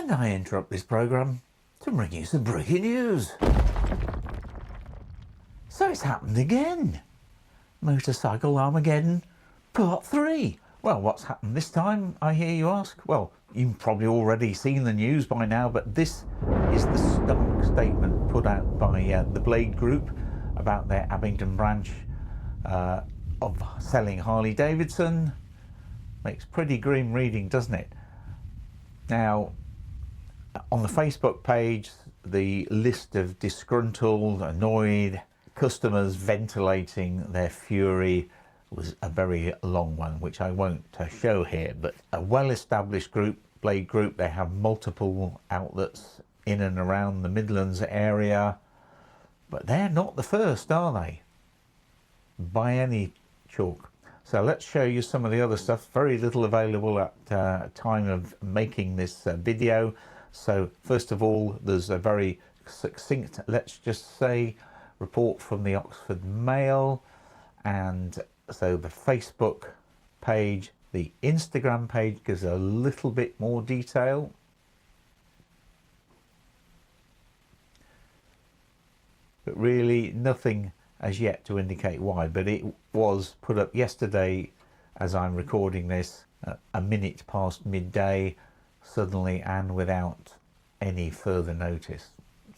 And I interrupt this programme to bring you some breaking news. So it's happened again. Motorcycle Armageddon Part 3. Well, what's happened this time, I hear you ask? Well, you've probably already seen the news by now, but this is the stark statement put out by the Blade Group about their Abingdon branch of selling Harley Davidson. Makes pretty grim reading, doesn't it? Now, on the Facebook page, the list of disgruntled, annoyed customers ventilating their fury was a very long one, which I won't show here, but a well-established group, Blade Group. They have multiple outlets in and around the Midlands area, but they're not the first, are they? By any chalk. So let's show you some of the other stuff. Very little available at time of making this video. So first of all, there's a very succinct, let's just say, report from the Oxford Mail, and so the Facebook page, the Instagram page gives a little bit more detail. But really nothing as yet to indicate why, but it was put up yesterday as I'm recording this, a minute past midday, suddenly and without any further notice.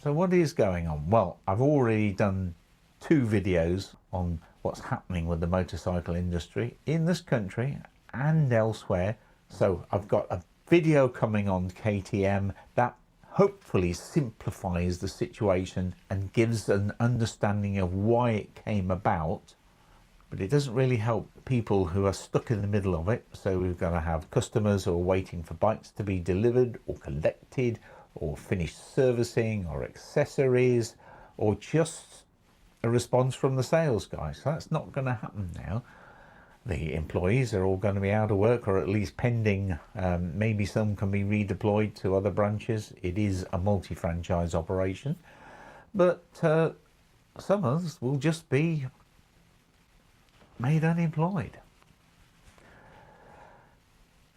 So what is going on? Well, I've already done 2 videos on what's happening with the motorcycle industry in this country and elsewhere. So I've got a video coming on KTM that hopefully simplifies the situation and gives an understanding of why it came about, but it doesn't really help people who are stuck in the middle of it. So we've got to have customers who are waiting for bikes to be delivered or collected or finished servicing or accessories or just a response from the sales guy. So that's not going to happen now. The employees are all going to be out of work, or at least pending. Maybe some can be redeployed to other branches. It is a multi-franchise operation, but some others will just be made unemployed.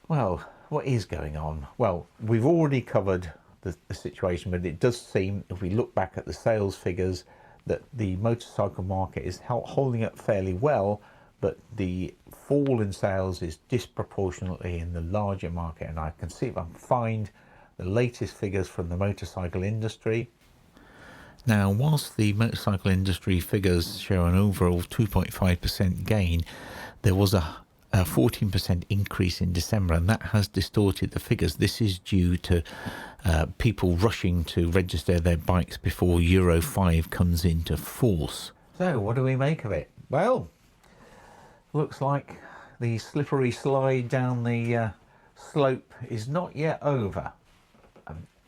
Well, what is going on? Well, we've already covered the situation, but it does seem, if we look back at the sales figures, that the motorcycle market is holding up fairly well, but the fall in sales is disproportionately in the larger market. And I can see if I can find the latest figures from the motorcycle industry. Now, whilst the motorcycle industry figures show an overall 2.5% gain, there was a 14% increase in December, and that has distorted the figures. This is due to people rushing to register their bikes before Euro 5 comes into force. So what do we make of it? Well, looks like the slippery slide down the slope is not yet over.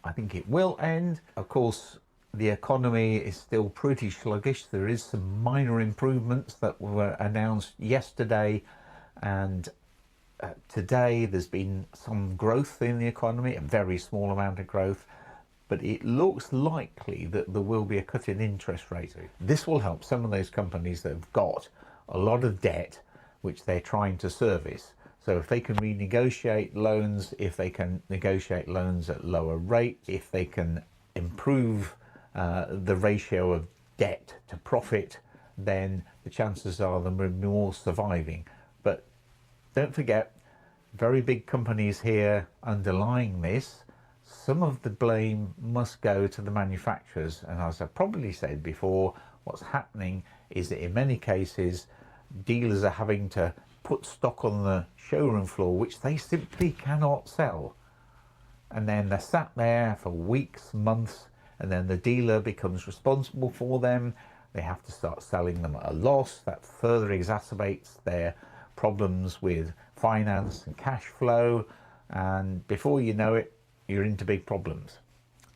I think it will end. Of course, the economy is still pretty sluggish. There is some minor improvements that were announced yesterday, and today there's been some growth in the economy, a very small amount of growth, but it looks likely that there will be a cut in interest rates. This will help some of those companies that have got a lot of debt which they're trying to service. So if they can renegotiate loans, if they can negotiate loans at lower rates, if they can improve the ratio of debt to profit, then the chances are there will be more surviving. But don't forget, very big companies here underlying this. Some of the blame must go to the manufacturers, and as I probably said before, what's happening is that in many cases dealers are having to put stock on the showroom floor which they simply cannot sell, and then they're sat there for weeks, months, and then the dealer becomes responsible for them. They have to start selling them at a loss. That further exacerbates their problems with finance and cash flow, and before you know it, you're into big problems.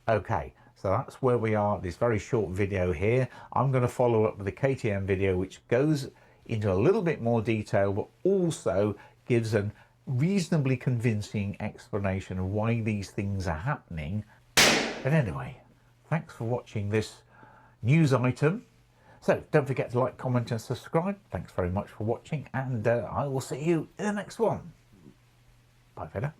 Okay, so that's where we are. This very short video here. I'm going to follow up with a KTM video which goes into a little bit more detail, but also gives a reasonably convincing explanation of why these things are happening. But anyway, thanks for watching this news item. So don't forget to like, comment and subscribe. Thanks very much for watching, and I will see you in the next one. Bye for now.